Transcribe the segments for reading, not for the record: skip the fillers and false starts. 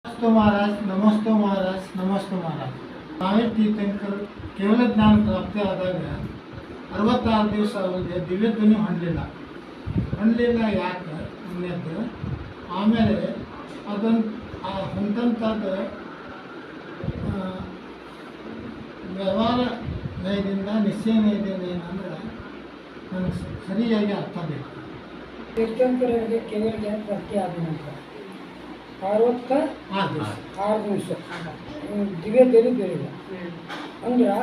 नमस्ते महाराज, नमस्ते महाराज, नमस्ते महाराज. स्वामी ತೀರ್ಥಂಕರ್ ಕೇವಲ ಜ್ಞಾನ ಪ್ರಾಪ್ತಿ ಆದಾಗ 66 ದಿವಸ ಅವರಿಗೆ ದಿವ್ಯ ಧ್ವನಿ ಹೊಂದಲಿಲ್ಲ ಯಾಕೆ ಅನ್ನೋದು. ಆಮೇಲೆ ಅದನ್ನು ಹೊಂದಂಥದ್ದು ವ್ಯವಹಾರ ನಯದಿಂದ ನಿಶ್ಚಯ ನಯದಿಂದ ಏನಂದ್ರೆ ನನಗೆ ಸರಿಯಾಗಿ ಅರ್ಥ ಬೇಕು. ತೀರ್ಥಂಕರರಿಗೆ ಕೇವಲ ಜ್ಞಾನ ಪ್ರಾಪ್ತಿ ಆದ ನಂತರ 66 ದಿವಸ ದಿವ್ಯ ಧ್ವನಿ ಬೀಳಿಲ್ಲ ಅಂದ್ರೆ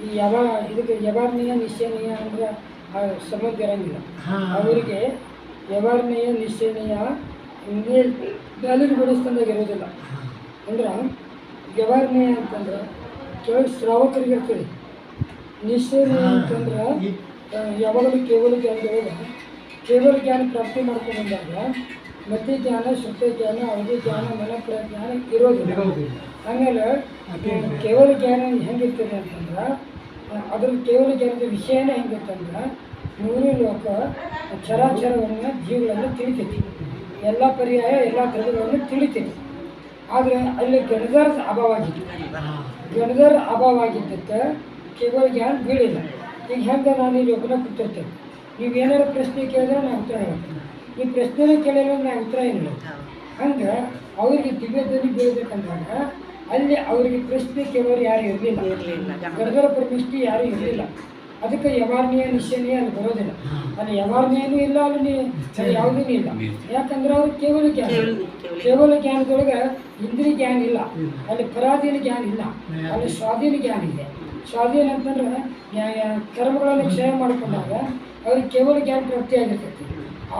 ಈ ಇದಕ್ಕೆ ಯವಾರ್ಣೀಯ ನಿಶ್ಚಯನೀಯ ಅಂದ್ರೆ ಸಂಬಂಧ ಇರಂಗಿಲ್ಲ. ಅವರಿಗೆ ಯವಾರ್ಣೀಯ ನಿಶ್ಚಯನೀಯ ಬ್ಯಾಲಿಗೆ ಬಡಿಸ್ತಂದಾಗ ಇರೋದಿಲ್ಲ. ಅಂದ್ರೆ ಯವಾರ್ಣೀಯ ಅಂತಂದ್ರೆ ಕೇವಲ ಶ್ರಾವಕರಿಗೆ ಇರ್ತದೆ. ನಿಶ್ಚಯನೀಯ ಅಂತಂದ್ರೆ ಯಾವಾಗಲೂ ಕೇವಲ ಜ್ಞಾನ ಪ್ರಾಪ್ತಿ ಮಾಡ್ಕೊಂಡು ಬಂದಾಗ ಮತಿ ಜ್ಞಾನ, ಶುದ್ಧ ಜ್ಞಾನ, ಅವಧಿ ಜ್ಞಾನ, ಮನಪ್ರ ಜ್ಞಾನ ಇರೋದಿಲ್ಲ. ಆಮೇಲೆ ಕೇವಲ ಜ್ಞಾನ ಹೆಂಗಿರ್ತದೆ ಅಂತಂದ್ರೆ ಅದ್ರ ಕೇವಲ ಜ್ಞಾನದ ವಿಷಯನೇ ಹೆಂಗಿರ್ತಂದ್ರೆ ಮೂರು ಲೋಕ ಚರಾಚರವನ್ನು ಜೀವಗಳನ್ನು ತಿಳಿತೈತಿ, ಎಲ್ಲ ಪರ್ಯಾಯ ಎಲ್ಲ ದ್ರವ್ಯಗಳನ್ನು ತಿಳಿತೈತಿ. ಆದರೆ ಅಲ್ಲಿ ಗಣಧರದ ಅಭಾವ ಆಗಿತ್ತು. ಗಣಧರ ಅಭಾವ ಆಗಿದ್ದಕ್ಕೆ ಕೇವಲ ಜ್ಞಾನ ಬೀಳಿಲ್ಲ. ಈಗ ಹೆಂಗೆ ನಾನು ಇಲ್ಲಿ ಒಬ್ಬನ ಕೂತಿರ್ತೇನೆ, ನೀವೇನಾರು ಪ್ರಶ್ನೆ ಕೇಳಿದ್ರೆ ನಾನು ಉತ್ತರ ಹೇಳ್ತೀನಿ. ಈ ಪ್ರಶ್ನೆ ಕೇಳಿದ್ರೆ ನಾನು ಉತ್ತರ ಇಲ್ಲ. ಹಂಗೆ ಅವರಿಗೆ ದಿವ್ಯ ಧ್ವನಿ ಬೀಳಬೇಕಂದಾಗ ಅಲ್ಲಿ ಅವರಿಗೆ ಪ್ರಶ್ನೆ ಕೇಳೋರು ಯಾರು ಇರಲಿಲ್ಲ, ಗಣಧರ ಪ್ರತಿಷ್ಠೆ ಯಾರೂ ಇರಲಿಲ್ಲ. ಅದಕ್ಕೆ ಯವಾರ್ಣೀಯ ನಿಶ್ಚಯನೀಯ ಅಲ್ಲಿ ಬರೋದಿಲ್ಲ. ಅಲ್ಲಿ ಯವಾರ್ಣೀಯನೂ ಇಲ್ಲ, ಅಲ್ಲಿ ಯಾವುದೂ ಇಲ್ಲ. ಯಾಕಂದ್ರೆ ಅವ್ರು ಕೇವಲ ಜ್ಞಾನದೊಳಗೆ ಇಂದ್ರಿಯ ಜ್ಞಾನ ಇಲ್ಲ, ಅಲ್ಲಿ ಪರಾಧೀನ ಜ್ಞಾನ ಇಲ್ಲ, ಅಲ್ಲಿ ಸ್ವಾಧೀನ ಜ್ಞಾನ ಇದೆ. ಸ್ವಾಧೀನ ಅಂತಂದ್ರೆ ಕರ್ಮಗಳನ್ನು ಕ್ಷಯ ಮಾಡಿಕೊಂಡಾಗ ಅವ್ರಿಗೆ ಕೇವಲ ಜ್ಞಾನ ಪ್ರಾಪ್ತಿಯಾಗಿರ್ತೈತಿ.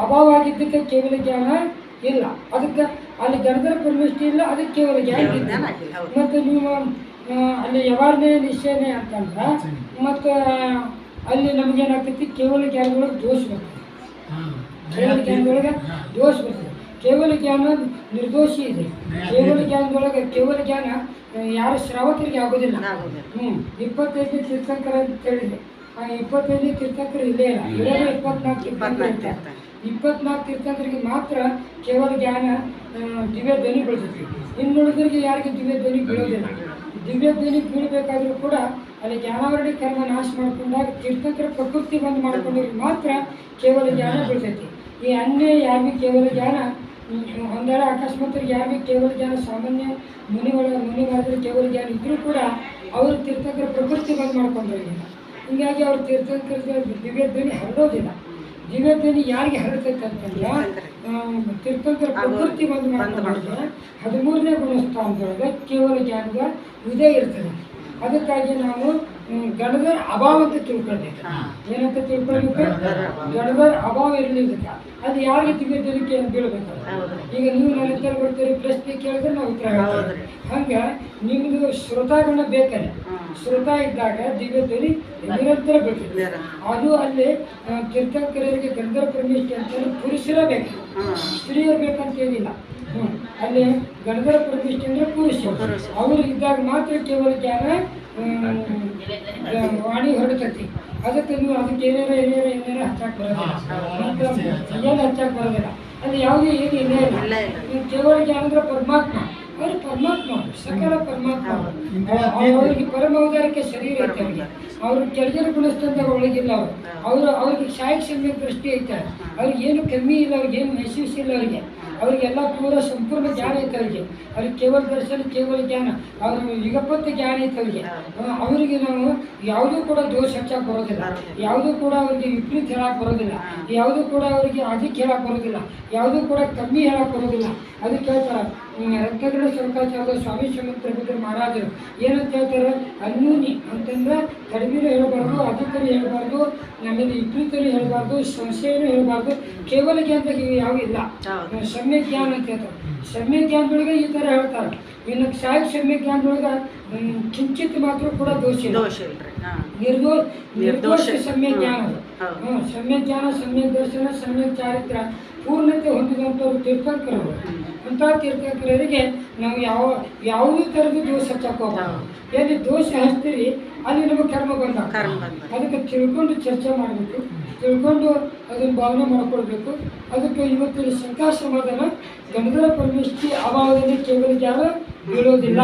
ಅಭಾವ ಆಗಿದ್ದಕ್ಕೆ ಕೇವಲ ಜ್ಞಾನ ಇಲ್ಲ, ಅದಕ್ಕೆ ಅಲ್ಲಿ ಗಣಧರ ಪರಮೇಷ್ಠಿ ಇಲ್ಲ, ಅದಕ್ಕೆ ಕೇವಲ ಜ್ಞಾನ ಇಲ್ಲ. ಮತ್ತು ನೀವು ಅಲ್ಲಿ ಯವಾರ್ಣೀಯ ನಿಶ್ಚಯನೇ ಅಂತಂದ್ರೆ ಮತ್ತು ಅಲ್ಲಿ ನಮಗೇನಾಗ್ತೈತಿ, ಕೇವಲ ಜ್ಞಾನದೊಳಗೆ ದೋಷ ಬರ್ತದೆ. ಕೇವಲ ಜ್ಞಾನದೊಳಗೆ ದೋಷ ಬರ್ತದೆ. ಕೇವಲ ಜ್ಞಾನ ನಿರ್ದೋಷಿ ಇದೆ. ಕೇವಲ ಜ್ಞಾನದೊಳಗೆ ಕೇವಲ ಜ್ಞಾನ ಯಾರು ಶ್ರಾವಕರಿಗೆ ಆಗೋದಿಲ್ಲ. 25 ತೀರ್ಥಂಕರ ಅಂತ ಹೇಳಿದೆ. 25 ತೀರ್ಥಂಕರು ಇಲ್ಲೇ ಇಲ್ಲ, ಇರೋದು 24 ತೀರ್ಥಂಕರ ಇರ್ತಾರೆ. 24 ತೀರ್ಥಂಕರಿಗೆ ಮಾತ್ರ ಕೇವಲ ಜ್ಞಾನ ದಿವ್ಯ ಧ್ವನಿ ಬೀಳ್ತೈತಿ. ಇನ್ನುಳಿದರಿಗೆ ಯಾರಿಗೆ ದಿವ್ಯ ಧ್ವನಿ ಬೀಳೋದಿಲ್ಲ. ದಿವ್ಯ ಧ್ವನಿ ಬೀಳಬೇಕಾದ್ರೂ ಕೂಡ ಅಲ್ಲಿ ಜ್ಞಾನಾವರಣಿ ಕರ್ಮ ನಾಶ ಮಾಡ್ಕೊಂಡಾಗ ತೀರ್ಥಂಕರ ಪ್ರಕೃತಿ ಬಂದು ಮಾಡ್ಕೊಂಡವ್ರಿಗೆ ಮಾತ್ರ ಕೇವಲ ಜ್ಞಾನ ಬೀಳ್ತೈತಿ. ಈ ಅನ್ಯ ಯಾರಿಗೂ ಕೇವಲ ಜ್ಞಾನ ಒಂದೆರಡು ಅಕಸ್ಮಾತ್ರಿಗೆ ಯಾರಿಗೂ ಕೇವಲ ಜ್ಞಾನ ಸಾಮಾನ್ಯ ಮುನಿವಾದ್ರೆ ಕೇವಲ ಜ್ಞಾನ ಇದ್ರೂ ಕೂಡ ಅವರು ತೀರ್ಥಂಕರ ಪ್ರಕೃತಿ ಬಂದು ಮಾಡ್ಕೊಂಡ್ರಿಲ್ಲ. ಹೀಗಾಗಿ ಅವ್ರ ತೀರ್ಥಂಕರ ದಿವ್ಯ ಧ್ವನಿ ಹರಡೋದಿಲ್ಲ. ದಿವ್ಯ ಧ್ವನಿ ಯಾರಿಗೆ ಹರಡ್ತೈತೆ ಅಂತಂದ್ರೆ ತೀರ್ಥಂಕರ ಪ್ರಕೃತಿ ಬಂದು ಮಾಡ್ಕೊಂಡ್ರೆ 13ನೇ ಗುಣಸ್ಥಾನದೊಳಗೆ ಕೇವಲ ಜ್ಞಾನದ ಇದೇ ಇರ್ತದೆ. ಅದಕ್ಕಾಗಿ ನಾವು ಗಣಧರ ಅಭಾವ ಅಂತ ತಿಳ್ಕೊಳ್ಬೇಕು. ಏನಂತ ತಿಳ್ಕೊಳ್ಬೇಕು? ಗಣಧರ ಅಭಾವ ಇರಲಿದ್ದಕ್ಕೆ ಅದು ಯಾರಿಗೆ ದಿವ್ಯ ಧ್ವನಿಗೆ ಬೀಳ್ಬೇಕು. ಈಗ ನೀವು ನನ್ನ ಹತ್ರ ಬರ್ತೀರಿ, ಪ್ರಶ್ನೆ ಕೇಳಿದ್ರೆ ನಾವು ಉತ್ತರ ಹೇಳ್ತೀವಿ. ಹಂಗೆ ನಿಮ್ಮದು ಶ್ರೋತಾಗಣ ಬೇಕಲ್ಲ, ಶ್ರೋತ ಇದ್ದಾಗ ದಿವ್ಯ ಧ್ವನಿ ನಿರಂತರ ಬೀಳ್ತದೆ. ಅದು ಅಲ್ಲಿ ತೀರ್ಥಂಕರರಿಗೆ ಗಣಧರ ಪರಮೇಷ್ಠಿ ಅಂತಂದ್ರೆ ಪುರುಷರೇ ಬೇಕು, ಸ್ತ್ರೀಯರು ಬೇಕಂತ ಏನಿಲ್ಲ. ಅಲ್ಲಿ ಗಣಧರ ಪ್ರತಿಷ್ಠೆ ಅಂದರೆ ಪುರುಷರು. ಅವರು ಇದ್ದಾಗ ಮಾತ್ರ ಕೇವಲ ಜ್ಞಾನ ವಾಣಿ ಹೊರಡ್ತೈತಿ. ಅದಕ್ಕೆ ನೀವು ಅದಕ್ಕೆ ಏನಾರ ಹಚ್ಚಾಕ್ ಬರೋದಿಲ್ಲ, ಏನು ಹಚ್ಚಾಕ್ ಬರೋದಿಲ್ಲ. ಅಲ್ಲಿ ಯಾವುದೇ ಏನು ಇಲ್ಲ ಇಲ್ಲ. ನೀವು ಕೇವಲ ಜ್ಞಾನ ಅಂದ್ರೆ ಪರಮಾತ್ಮ, ಅವರು ಪರಮಾತ್ಮ, ಸಕಲ ಪರಮಾತ್ಮ. ಅವ್ರಿಗೆ ಪರಮೌದಾರಕ್ಕೆ ಶರೀರ ಐತೆ. ಅವರಿಗೆ ಅವ್ರು ಕೆಳಗಿನ ಗುಣಸ್ಥಾನದ ಒಳಗಿಲ್ಲ. ಅವ್ರಿಗೆ ಶಾಯಕ ಸಮಯ ದೃಷ್ಟಿ ಐತೆ. ಅವ್ರಿಗೆ ಏನು ಕಮ್ಮಿ ಇಲ್ಲ, ಅವ್ರಿಗೆ ಏನು ನಶಿಸಿ ಇಲ್ಲ. ಅವರಿಗೆಲ್ಲ ಪೂರ ಸಂಪೂರ್ಣ ಜ್ಞಾನ ಐತೆ. ಅವ್ರಿಗೆ ಕೇವಲ ದರ್ಶನ, ಕೇವಲ ಜ್ಞಾನ, ಅವ್ರ ಯುಗಪತ್ತ ಜ್ಞಾನ ಐತೆ. ಅವರಿಗೆ ನಾವು ಯಾವುದೂ ಕೂಡ ದೋಷ ಹಚ್ಚಕ್ಕೆ ಬರೋದಿಲ್ಲ, ಯಾವುದೂ ಕೂಡ ಅವ್ರಿಗೆ ವಿಪರೀತ ಹೇಳಕ್ಕೆ ಬರೋದಿಲ್ಲ, ಯಾವುದೂ ಕೂಡ ಅವರಿಗೆ ಅಧಿಕ ಹೇಳಕ್ಕೆ ಬರೋದಿಲ್ಲ, ಯಾವುದೂ ಕೂಡ ಕಮ್ಮಿ ಹೇಳಕ್ಕೆ ಬರೋದಿಲ್ಲ. ಅದಕ್ಕೆ ಹೇಳ್ತಾರೆ ರತ್ನಗಡ ಶಂಕರಾಚಾರ್ಯ ಸ್ವಾಮಿ ಶ್ರೀಮಂತ ಮಹಾರಾಜರು ಏನಂತ ಹೇಳ್ತಾರೆ, ಅನ್ಯೂನಿ ಅಂತಂದ್ರೆ ಕಡಿಮೆನೂ ಹೇಳಬಾರ್ದು, ಅಧಿಕರು ಹೇಳಬಾರ್ದು, ಆಮೇಲೆ ವಿಪರೀತರು ಹೇಳಬಾರ್ದು, ಸಂಶಯನೂ ಹೇಳಬಾರ್ದು. ಕೇವಲ ಜ್ಞಾನದಾಗ ಯಾವ ಇಲ್ಲ, ಸಮ್ಯ ಜ್ಞಾನ ಅಂತ ಹೇಳ್ತಾರೆ. ಸಮ್ಯ ಜ್ಞಾನದೊಳಗೆ ಈ ಥರ ಹೇಳ್ತಾರೆ. ಇನ್ನು ಸಾಯಕ ಸಮ್ಯ ಜ್ಞಾನದೊಳಗೆ ಕಿಂಚಿತ್ ಮಾತ್ರ ಕೂಡ ದೋಷ ಇಲ್ಲ. ನಿರ್ದೋಷ ಸಮ್ಯ ಜ್ಞಾನ. ಸಮ್ಯ ಜ್ಞಾನ, ಸಮ್ಯ ದರ್ಶನ, ಸಮ್ಯ ಚಾರಿತ್ರ ಪೂರ್ಣತೆ ಹೊಂದಿದಂಥವ್ರು ತೀರ್ಥಂಕರವರು. ಅಂಥ ತೀರ್ಥಂಕರರಿಗೆ ನಾವು ಯಾವುದೇ ಥರದ ದೋಷ ಹಚ್ಚಕೋಬಾರ್ದು. ಎಲ್ಲಿ ದೋಷ ಹಚ್ತೀರಿ ಅಲ್ಲಿ ನಮಗೆ ಕರ್ಮ ಬಂದ ಅದಕ್ಕೆ ತಿಳ್ಕೊಂಡು ಚರ್ಚೆ ಮಾಡಬೇಕು, ತಿಳ್ಕೊಂಡು ಅದನ್ನು ಭಾವನೆ ಮಾಡ್ಕೊಳ್ಬೇಕು. ಅದಕ್ಕೆ ಇವತ್ತಿನ ಶಂಕಾಶ್ರಮದನ ಗಣಧರ ಪರಮೇಶ್ವರಿ ಅಭಾವದಲ್ಲಿ ಕೇವಲ ಜಾಗ ಬೀಳೋದಿಲ್ಲ.